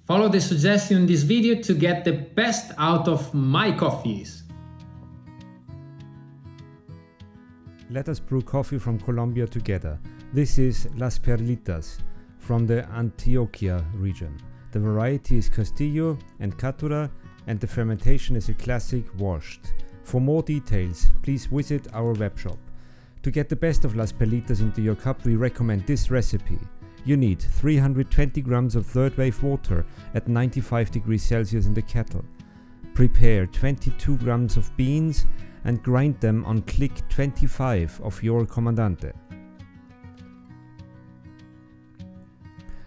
Follow the suggestion in this video to get the best out of my coffees. Let us brew coffee from Colombia together. This is Las Perlitas from the Antioquia region. The variety is Castillo and Catura, and the fermentation is a classic washed. For more details, please visit our webshop. To get the best of Las Perlitas into your cup, we recommend this recipe. You need 320 grams of third wave water at 95 degrees Celsius in the kettle. Prepare 22 grams of beans and grind them on click 25 of your Comandante.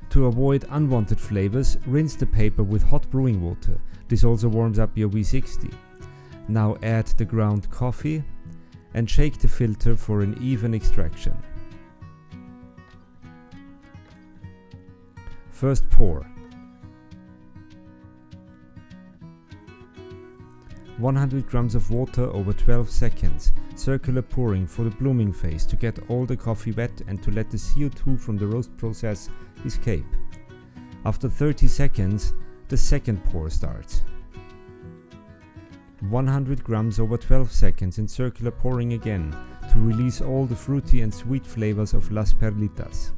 To avoid unwanted flavors, rinse the paper with hot brewing water. This also warms up your V60. Now add the ground coffee and shake the filter for an even extraction. First pour. 100 grams of water over 12 seconds, circular pouring for the blooming phase to get all the coffee wet and to let the CO2 from the roast process escape. After 30 seconds, the second pour starts. 100 grams over 12 seconds in circular pouring again to release all the fruity and sweet flavors of Las Perlitas.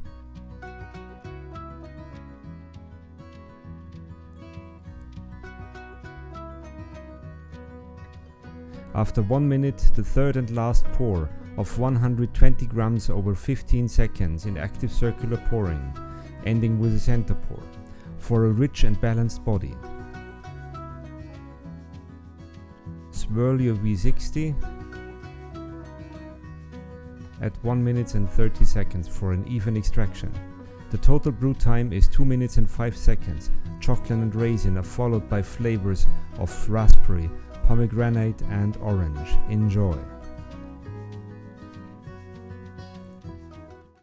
After 1 minute, the third and last pour of 120 grams over 15 seconds in active circular pouring, ending with a center pour, for a rich and balanced body. Swirl your V60 at 1 minute and 30 seconds for an even extraction. The total brew time is 2 minutes and 5 seconds. Chocolate and raisin are followed by flavors of raspberry, pomegranate and orange. Enjoy!